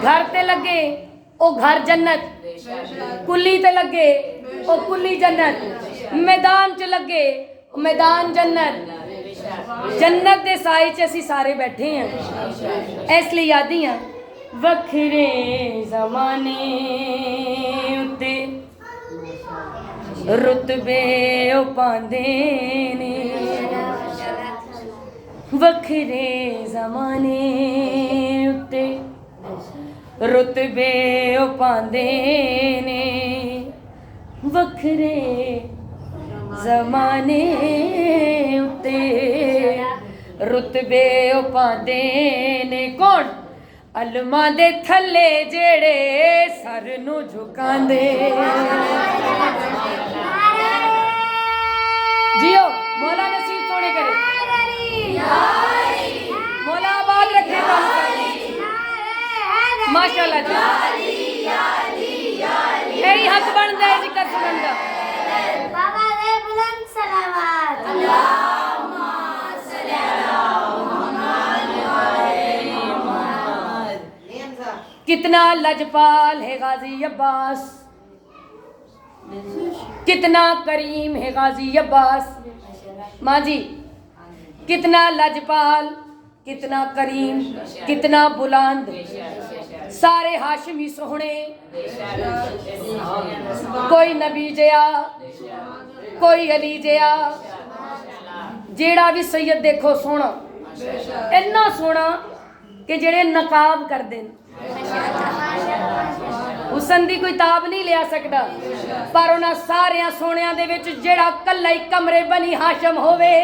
घर ते लगे ओ घर जन्नत, कुली ते लगे ओ कुली जन्नत, मैदान च लगे ओ मैदान जन्नत। जन्नत दे साए च असी सारे बैठे हैं। इसलिए यादियां वखरे जमाने उत्ते रुतबे ओ पांदे ने, वखरे जमाने उत्ते रुतबे ओ पांदे ने, वखरे जमाने उत्ते रुतबे ओ पांदे ने। कौन? अलमा दे थले जेड़े सर नू झुकांदे। जियो मौला नसीब सोने करे, मौला आबाद रखे माशाल्लाह जी। यही हक बनता है जिक्र सुनन दा। बाबा दे बुलंद सलावत, अल्लाहुम्मा सल्ली अला मुहम्मद व आले मुहम्मद। कितना लजपाल है गाजी अब्बास, कितना करीम है गाजी अब्बास। माँ जी कितना लजपाल, कितना करीम, कितना बुलंद। सारे हाशमी सोहने, कोई नबी जया, कोई अली जया, जेड़ा भी सैयद देखो सोना, इन्ना सोना कि जेड़े नकाब कर देन। हुसन दी कोई ताब नहीं लिया सकता, पर उन्हां सारियां सोनियां दे विच जेड़ा कल्ला ही कमरे बनी हाशम होवे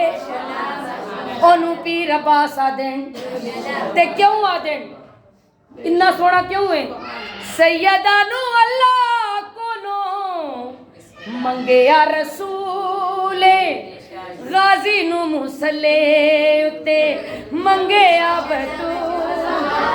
ओनू पीर अब्बास आ देन। ते क्यों आ देन? इन्ना सोना क्यों है? सैयदा नू अल्लाह कोलों मंगया रसूले, गाजी नू मुसले उत्ते मंगया बतूल।